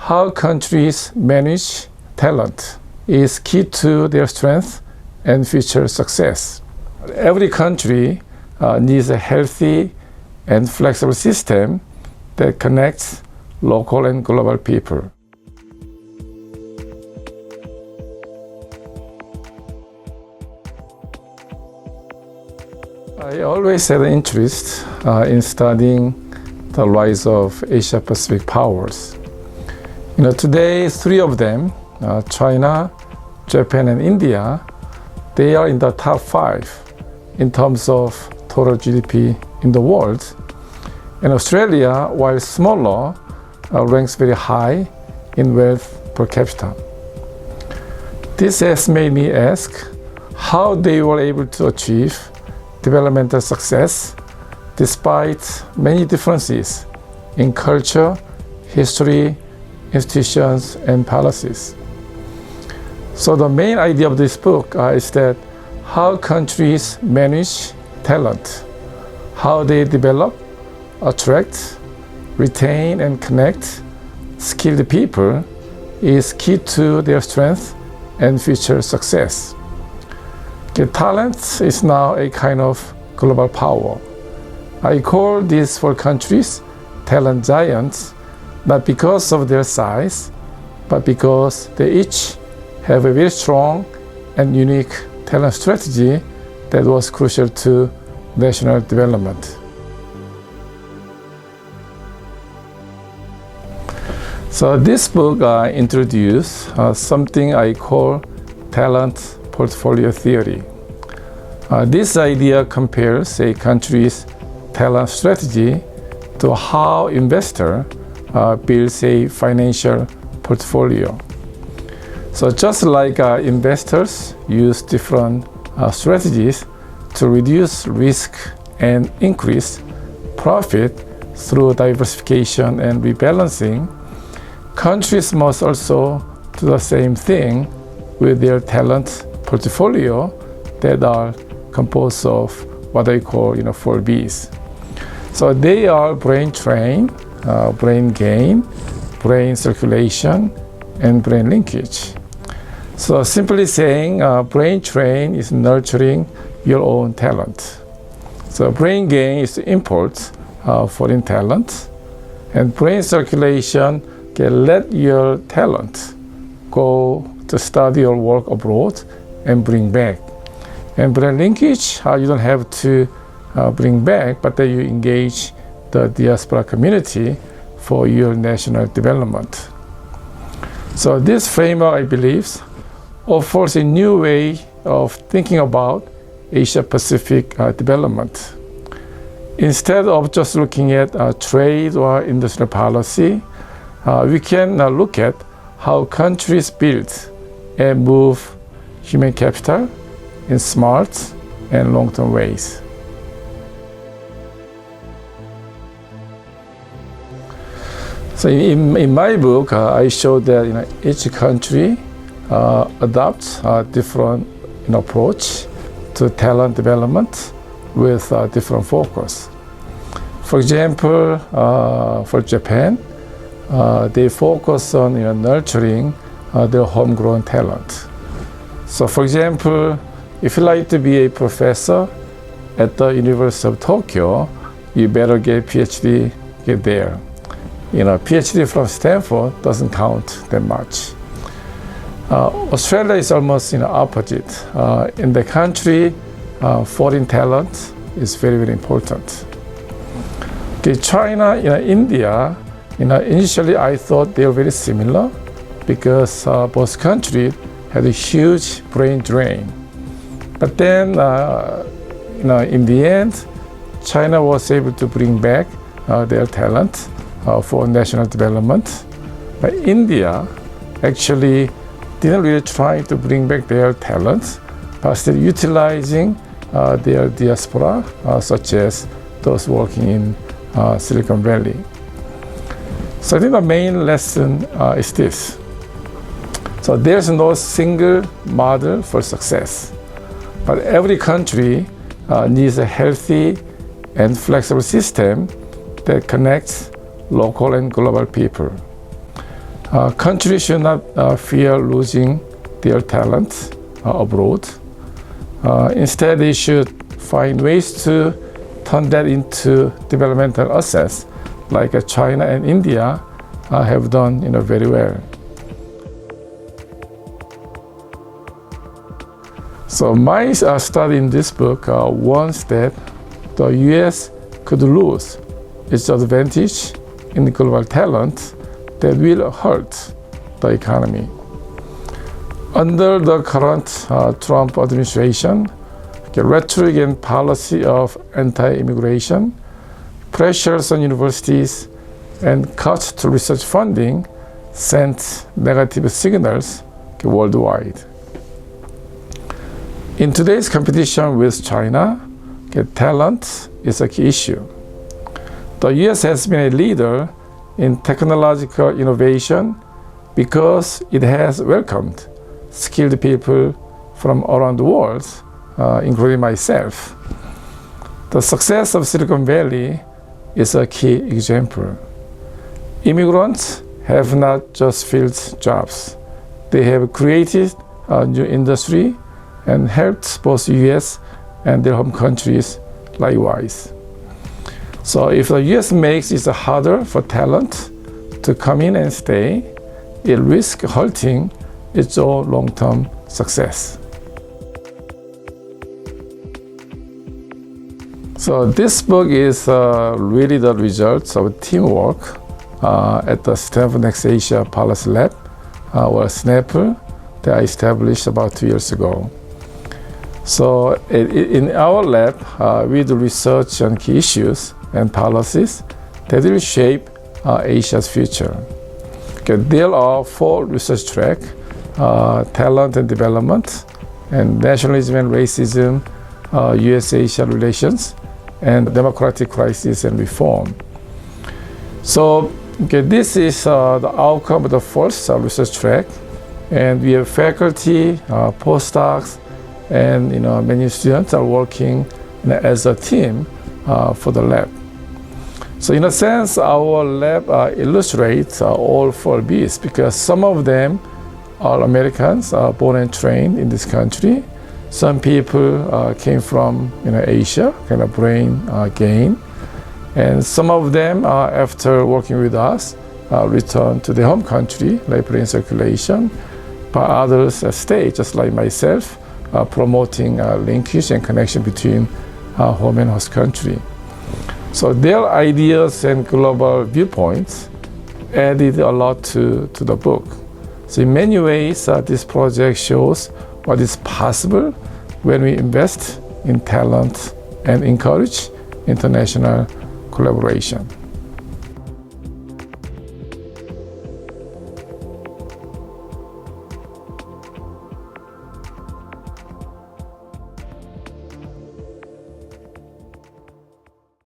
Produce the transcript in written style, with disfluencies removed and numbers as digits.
how countries manage talent is key to their strength and future success. Every country needs a healthy and flexible system that connects local and global people. I always had an interest in studying the rise of Asia-Pacific powers. Today, three of them, China, Japan, and India, they are in the top 5 in terms of total GDP in the world. And Australia, while smaller, ranks very high in wealth per capita. This has made me ask how they were able to achieve developmental success despite many differences in culture, history, institutions, and policies. So the main idea of this book is that how countries manage talent, how they develop, attract, retain, and connect skilled people is key to their strength and future success. The talent is now a kind of global power. I call these 4 countries talent giants, not because of their size, but because they each have a very strong and unique talent strategy that was crucial to national development. So this book introduces something I call talent portfolio theory. This idea compares a country's talent strategy to how investor builds a financial portfolio. So just like investors use different strategies to reduce risk and increase profit through diversification and rebalancing, countries must also do the same thing with their talent portfolio that are composed of what I call 4 Bs. So they are brain train, brain gain, brain circulation, and brain linkage. So simply saying, brain train is nurturing your own talent. So brain gain is to import foreign talent, and brain circulation can let your talent go to study or work abroad and bring back. And brain linkage, you don't have to bring back, but then you engage the diaspora community for your national development. So this framework, I believe, offers a new way of thinking about Asia-Pacific development. Instead of just looking at trade or industrial policy, we can look at how countries build and move human capital in smart and long-term ways. So in my book, I showed that each country adopts a different approach to talent development with different focus. For example, for Japan, they focus on nurturing their homegrown talent. So for example, if you like to be a professor at the University of Tokyo, you better get PhD, get there. PhD from Stanford doesn't count that much. Australia is almost opposite. In the country, foreign talent is very, very important. China, India, initially I thought they were very similar because both countries had a huge brain drain. But then, in the end, China was able to bring back their talent for national development. But India actually didn't really try to bring back their talent, but still utilizing their diaspora, such as those working in Silicon Valley. So I think the main lesson is this. So there's no single model for success, but every country needs a healthy and flexible system that connects local and global people. Countries should not fear losing their talent abroad. Instead, they should find ways to turn that into developmental assets, like China and India have done very well. So my study in this book warns that the US could lose its advantage in global talent that will hurt the economy. Under the current Trump administration, the rhetoric and policy of anti-immigration, pressures on universities, and cuts to research funding sent negative signals worldwide. In today's competition with China, talent is a key issue. The US has been a leader in technological innovation because it has welcomed skilled people from around the world, including myself. The success of Silicon Valley is a key example. Immigrants have not just filled jobs. They have created a new industry and helped both US and their home countries likewise. So if the US makes it harder for talent to come in and stay, it risks hurting its own long-term success. So this book is really the result of teamwork at the Stanford Next Asia Policy Lab, or SNAP, that I established about 2 years ago. So in our lab, we do research on key issues and policies that will shape Asia's future. There are 4 research tracks: talent and development, and nationalism and racism, US-Asia relations, and democratic crisis and reform. So this is the outcome of the first research track, and we have faculty, postdocs, and many students are working as a team for the lab. So in a sense, our lab illustrates all 4 Bs, because some of them are Americans, born and trained in this country. Some people came from Asia, kind of brain gain. And some of them, after working with us, return to their home country, like brain circulation. But others stay, just like myself, promoting linkage and connection between home and host country. So their ideas and global viewpoints added a lot to the book. So in many ways, this project shows what is possible when we invest in talent and encourage international collaboration.